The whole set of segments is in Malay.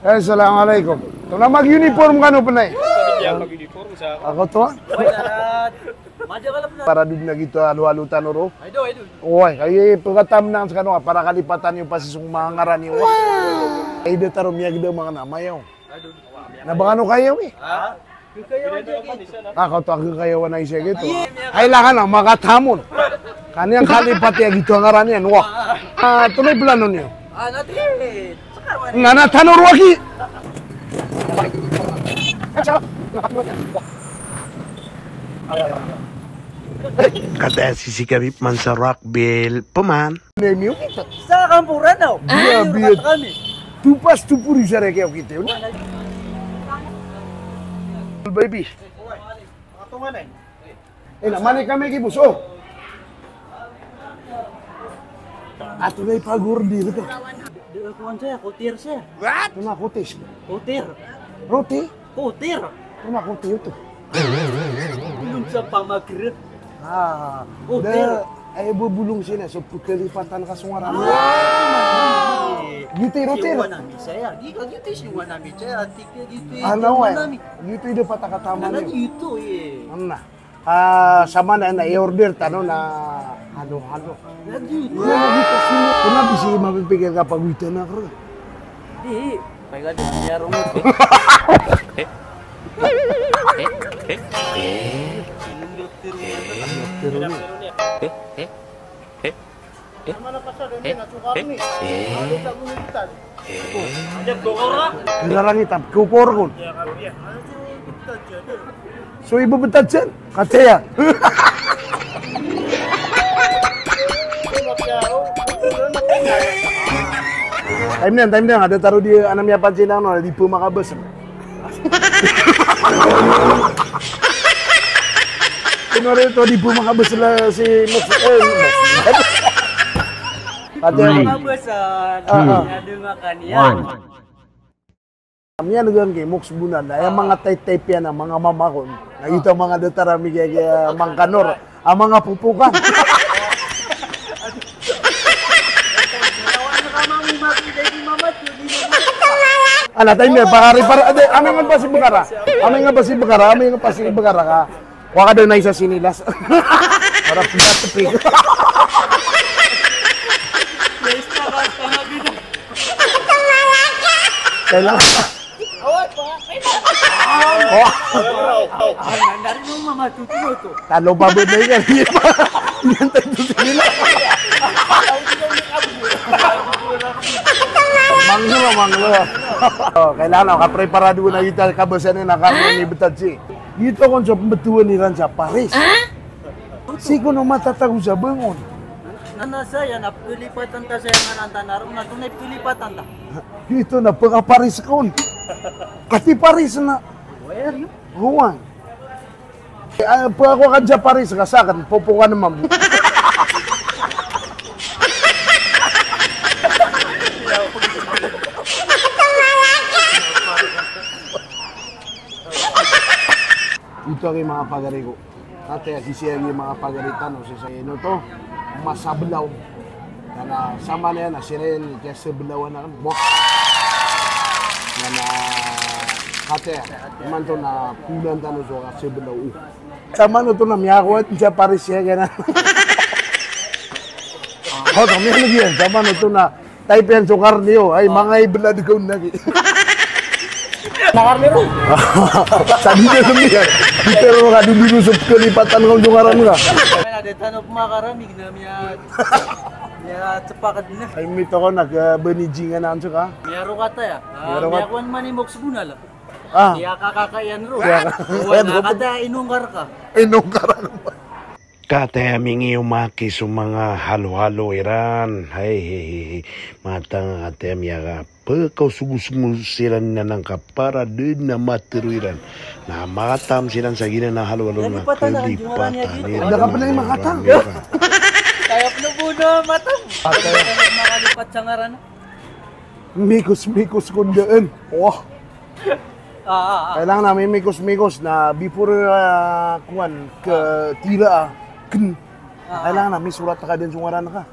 Assalamualaikum. Ito na mag-uniform ka no, panay. Mag-uniform sa Ako to. Para din na gitu halu-halutan oro. Idol. Oy, kay pagkatam nang sa kano para kalipatan yung pasisong mga ngarani. Wow! Ay de taro miyag de mga namayaw. Nabangano kayo eh. Ha? Ako to ako kayo na isa gitu. Kailangan na makatamon. Kaniyang kalipat ya gitu ngarani yan. Wah. Tuloy plano niyo. Natin. Nga na tanor waki. Kata si Kabib Mansarak Bil Peman. Nemiyo. Sa kampuran daw. Iya, biar kami. tupas tupuri sare kayo kita. Baby. Namanya kami kibus. Oh. Ato na ipagor dito to. Kuan saya, kutir saya. Ito na kutis. Kutir. Roti? Kutir. Ito na kuti ito. Belum sa pamagrip. Kutir. Ay bubulong sila so kelipatan ka sungaran. Gitu roti. Siwa namin saya. Giga gitu siwa namin saya. Atiknya gitu. Ano ay? Gitu ito patakatama Ano niyo. gitu eh. Ano na? Sama na i-order tano na halo-halo. Gitu. Kuna bisi mapipigil ka pag wito na ko. Di. Pagka di niya rumot. Kendaraan hitam, kupor kun. So ibu betad dyan, kataya. Time na, ada taruh di anamnya Pancinang no, di Pumakabes. Kenapa itu di Pumakabes lah si Katanya besan. Ada makan ya. Kami dengan Mox Bunan, yang mga type yan ang mga mamakon. Nakita mga datarami kaya mangkanor, ang mga pupukan. Ala tayo niya, pakari para, amin nga pa si Begara ka. Waka daw na isa sinilas. Para pinatupig. Kailangan. Dari mo mama tutulo to. Talo pa ba na yan? Yan tayo sinilas. Manglo. Kailangan kapreparado na kita kabasan na karne ni Betadji. Dito kung sa pembetuan ni Ranca Paris. Siko no matatago sa bangon. Nana saya na pilipatan ta saya nga narong na tunay pilipatan ta. Dito na pagka Paris kon. Kati Paris na. Where you? Huwag. Pag ako ka dyan Paris, kasakan, popo ka naman. Ito ang mga pagari ko. Ate, sisiya yung mga pagaritan, no? Sa ino to, masablaw. Na sama na yan, asirin, kaya sablawan na, bok. Na ate, iman to na pulan tano so ka sablaw. Sama no to na miyakot, siya Paris siya, kaya na. Kami ano yan, sama no to na, type yan sukar niyo, ay mga ibalad ko na. Makarnero. Sabi niya lumiyan. Pero nga dulu sa kelipatan ng jungaran nga. Ada tanop makaramig na miya cepakat na. Ay mito ko nagbenijingan na anso ka. Miyaro kata ya. Miyaro Miya kuan man ni Mox Bunal. Ah. Iya kakakayan ro. Kakayan ro. Kada inunggar ka. Inungkaran ba? Kata mingi umaki sa mga halo-halo iran. Hey. Matang atem yaga. Pagkau sugu-sugu silan na ng kapara din na matiruiran. Na matam silan sa gina na halo-halo na kelipatan. Ada ka pala yung makatang. Kaya pinubuno matang. Kaya makalipat sa ngaran. Mikos kundaan. Wah. Kailangan namin mikos na before kuan ke tira kailangan namin surat ka din sungaran ka.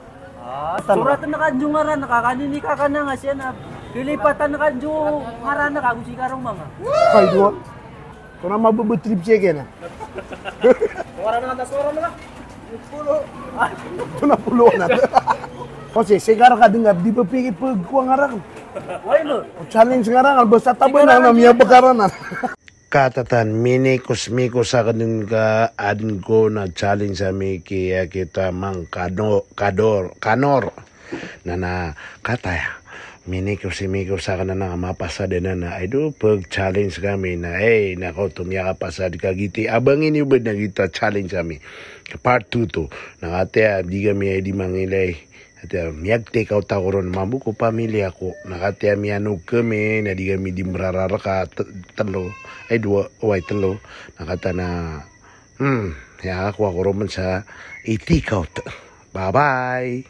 Surat na kanjungaran, nakakanini ka na nga siya na Kilipatan na kanjo, harana ka, kung sikarong mga. Kay dua. Kung na mabubutrip siya kaya na. Suara na nga, suara na. Pulo. Ito na pulo na. Kasi sekarang ka dengar, di berpikir pagkuang arang. Why mo? Challenge sekarang, basta taban na namanya bekaranan. Katatan minikos-mikos sa kanun ka adin ko na challenge sa mi kaya kita mang kanor na kataya. Minikos-mikos sa kanan na mapasada na aido pag challenge kami na nako tumya ka pasad kagiti abangin yung na kita challenge kami. Part 2 to. Nakataya di kami ay di mangilay. At miyag take out ako ron, mamu ko pamilya ko. Nakataya miyano kami, na di kami di marararaka talo. Dua, talo. Nakata na, ya ako ron sa i-take out. Bye-bye!